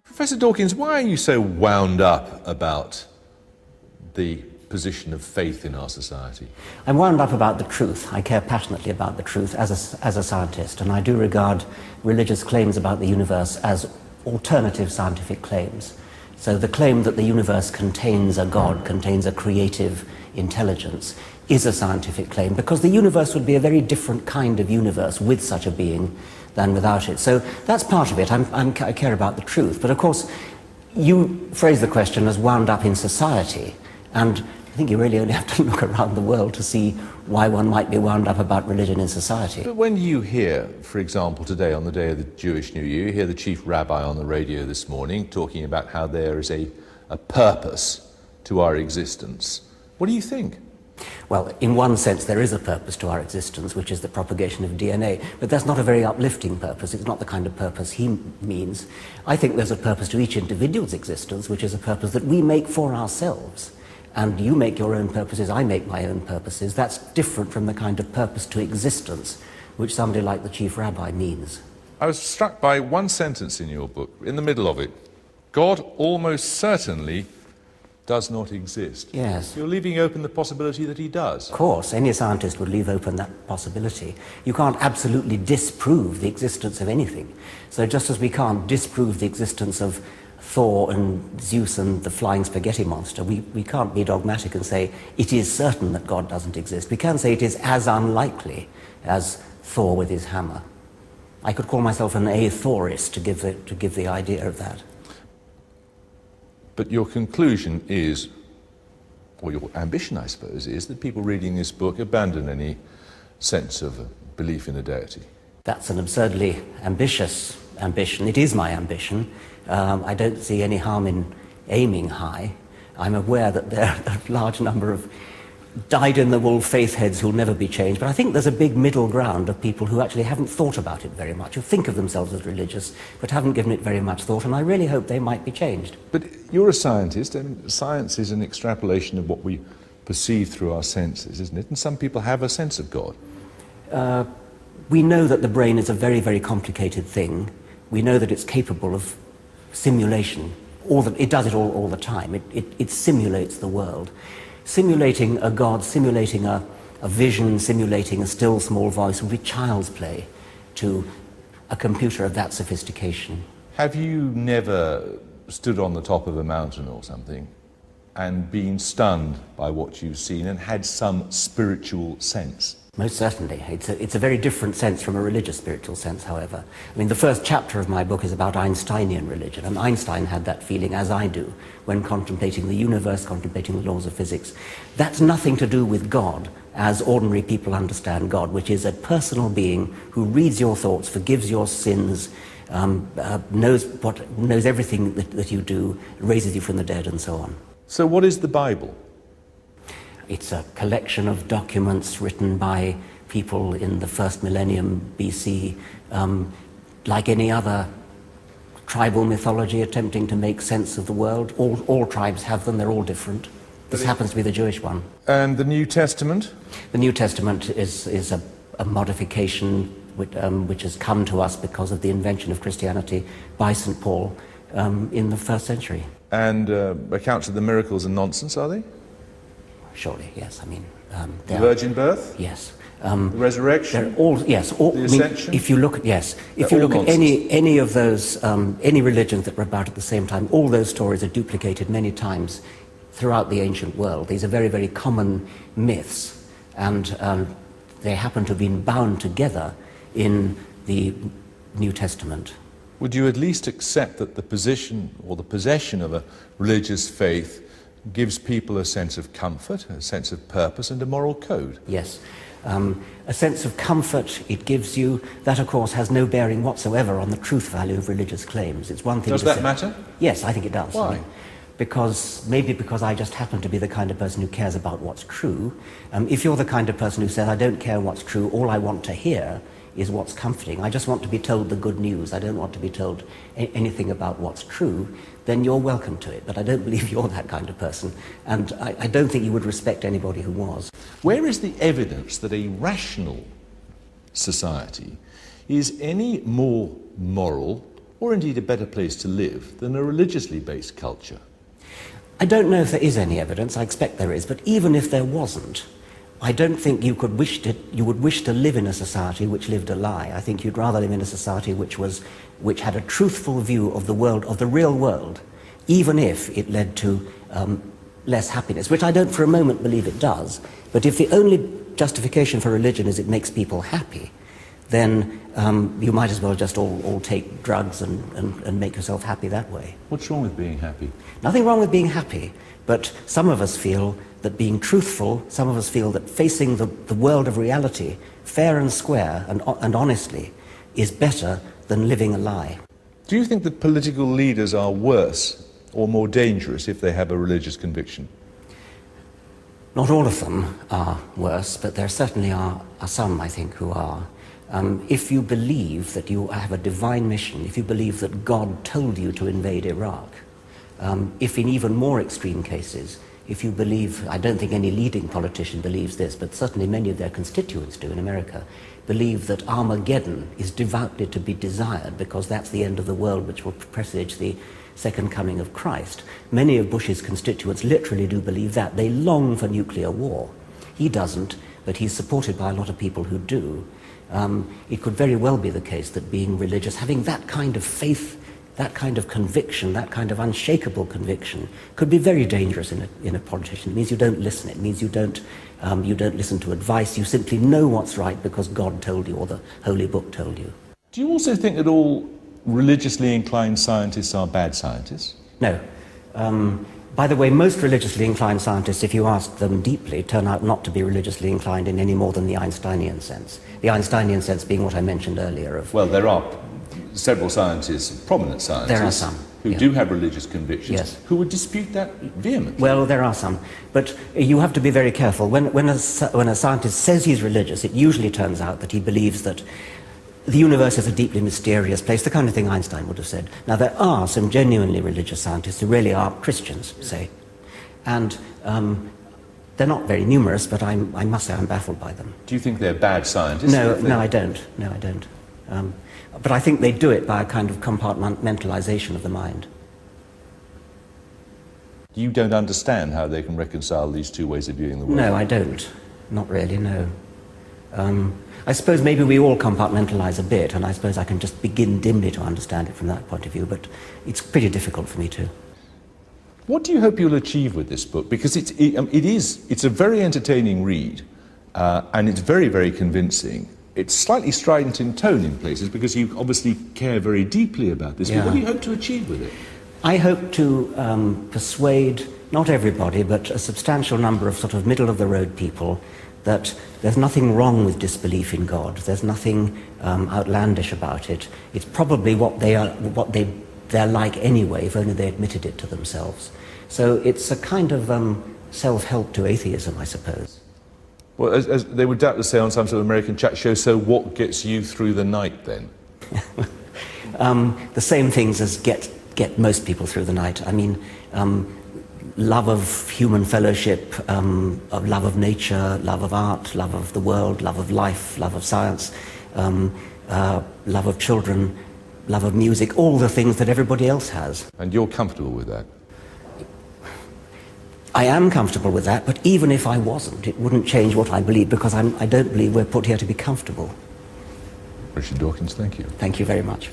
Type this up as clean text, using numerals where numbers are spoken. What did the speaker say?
Professor Dawkins, why are you so wound up about the position of faith in our society? I'm wound up about the truth. I care passionately about the truth as a scientist, and I do regard religious claims about the universe as alternative scientific claims. So the claim that the universe contains a God, contains a creative intelligence, is a scientific claim, because the universe would be a very different kind of universe with such a being than without it. So that's part of it. I care about the truth. But of course, you phrase the question as wound up in society, and I think you really only have to look around the world to see why one might be wound up about religion in society. But when you hear, for example, today on the day of the Jewish New Year, you hear the chief rabbi on the radio this morning talking about how there is a purpose to our existence. What do you think? Well, in one sense there is a purpose to our existence, which is the propagation of DNA, but that's not a very uplifting purpose. It's not the kind of purpose he means. I think there's a purpose to each individual's existence, which is a purpose that we make for ourselves. And you make your own purposes, I make my own purposes. That's different from the kind of purpose to existence which somebody like the chief rabbi means. I was struck by one sentence in your book, in the middle of it. God almost certainly does not exist. Yes. You're leaving open the possibility that he does. Of course, any scientist would leave open that possibility. You can't absolutely disprove the existence of anything. So just as we can't disprove the existence of Thor and Zeus and the flying spaghetti monster, we can't be dogmatic and say it is certain that God doesn't exist. We can say it is as unlikely as Thor with his hammer. I could call myself an atheist to give the idea of that. But your conclusion is, or your ambition, I suppose, is that people reading this book abandon any sense of belief in a deity. That's an absurdly ambitious ambition. It is my ambition. I don't see any harm in aiming high. I'm aware that there are a large number of dyed-in-the-wool faith heads who'll never be changed, but I think there's a big middle ground of people who actually haven't thought about it very much, who think of themselves as religious, but haven't given it very much thought, and I really hope they might be changed. But you're a scientist, and science is an extrapolation of what we perceive through our senses, isn't it? And some people have a sense of God. We know that the brain is a very, very complicated thing. We know that it's capable of simulation. It does it all the time. It simulates the world. Simulating a God, simulating a vision, simulating a still small voice would be child's play to a computer of that sophistication. Have you never stood on the top of a mountain or something and been stunned by what you've seen and had some spiritual sense? Most certainly. It's a very different sense from a religious spiritual sense, however. I mean, the first chapter of my book is about Einsteinian religion, and Einstein had that feeling, as I do, when contemplating the universe, contemplating the laws of physics. That's nothing to do with God, as ordinary people understand God, which is a personal being who reads your thoughts, forgives your sins, knows everything that you do, raises you from the dead, and so on. So what is the Bible? It's a collection of documents written by people in the first millennium BC, like any other tribal mythology attempting to make sense of the world. All tribes have them, they're all different. This happens to be the Jewish one. And the New Testament? The New Testament is a modification which has come to us because of the invention of Christianity by St. Paul in the first century. And accounts of the miracles are nonsense, are they? Surely, yes. I mean, the virgin birth? Yes. The resurrection? They're all, yes. All, the ascension? If you look at any of those, any religions that were about at the same time, all those stories are duplicated many times throughout the ancient world. These are very, very common myths, and they happen to have been bound together in the New Testament. Would you at least accept that the position or the possession of a religious faith gives people a sense of comfort, a sense of purpose, and a moral code? Yes. A sense of comfort it gives you. That, of course, has no bearing whatsoever on the truth value of religious claims. It's one thing. Does that matter? Yes, I think it does. Why? I mean, because I just happen to be the kind of person who cares about what's true. If you're the kind of person who says, I don't care what's true, all I want to hear is what's comforting, I just want to be told the good news, I don't want to be told anything about what's true, then you're welcome to it. But I don't believe you're that kind of person, and I don't think you would respect anybody who was. Where is the evidence that a rational society is any more moral or indeed a better place to live than a religiously based culture? I don't know if there is any evidence. I expect there is, but even if there wasn't, I don't think you would wish to live in a society which lived a lie. I think you'd rather live in a society which had a truthful view of the world, of the real world, even if it led to less happiness, which I don't for a moment believe it does. But if the only justification for religion is it makes people happy, then you might as well just all take drugs and make yourself happy that way. What's wrong with being happy? Nothing wrong with being happy, but some of us feel that being truthful, some of us feel that facing the world of reality fair and square and honestly is better than living a lie. Do you think that political leaders are worse or more dangerous if they have a religious conviction? Not all of them are worse, but there certainly are some, I think, who are. If you believe that you have a divine mission, if you believe that God told you to invade Iraq, if in even more extreme cases, if you believe, I don't think any leading politician believes this, but certainly many of their constituents do in America, believe that Armageddon is devoutly to be desired because that's the end of the world which will presage the second coming of Christ. Many of Bush's constituents literally do believe that. They long for nuclear war. He doesn't, but he's supported by a lot of people who do. It could very well be the case that being religious, having that kind of faith, that kind of conviction, that kind of unshakable conviction, could be very dangerous in a politician. It means you don't listen. It means you don't listen to advice. You simply know what's right because God told you or the Holy Book told you. Do you also think that all religiously inclined scientists are bad scientists? No. By the way, most religiously inclined scientists, if you ask them deeply, turn out not to be religiously inclined in any more than the Einsteinian sense. The Einsteinian sense being what I mentioned earlier of... Well, there are several scientists, prominent scientists, there are some, who do have religious convictions, yes, who would dispute that vehemently. Well, there are some, but you have to be very careful. When a scientist says he's religious, it usually turns out that he believes that the universe is a deeply mysterious place, the kind of thing Einstein would have said. Now, there are some genuinely religious scientists who really are Christians, say, and they're not very numerous, but I must say I'm baffled by them. Do you think they're bad scientists? No, I don't. No, I don't. But I think they do it by a kind of compartmentalization of the mind. You don't understand how they can reconcile these two ways of viewing the world? No, I don't. Not really, no. I suppose maybe we all compartmentalize a bit, and I suppose I can just begin dimly to understand it from that point of view, but it's pretty difficult for me to. What do you hope you'll achieve with this book? Because it's a very entertaining read, and it's very, very convincing. It's slightly strident in tone in places because you obviously care very deeply about this. Yeah. But what do you hope to achieve with it? I hope to persuade, not everybody, but a substantial number of sort of middle-of-the-road people that there's nothing wrong with disbelief in God. There's nothing outlandish about it. It's probably what they're like anyway, if only they admitted it to themselves. So it's a kind of self-help to atheism, I suppose. Well, as they would doubtless say on some sort of American chat show, so what gets you through the night then? The same things as get most people through the night. I mean, love of human fellowship, love of nature, love of art, love of the world, love of life, love of science, love of children, love of music, all the things that everybody else has. And you're comfortable with that? I am comfortable with that, but even if I wasn't, it wouldn't change what I believe, because I don't believe we're put here to be comfortable. Richard Dawkins, thank you. Thank you very much.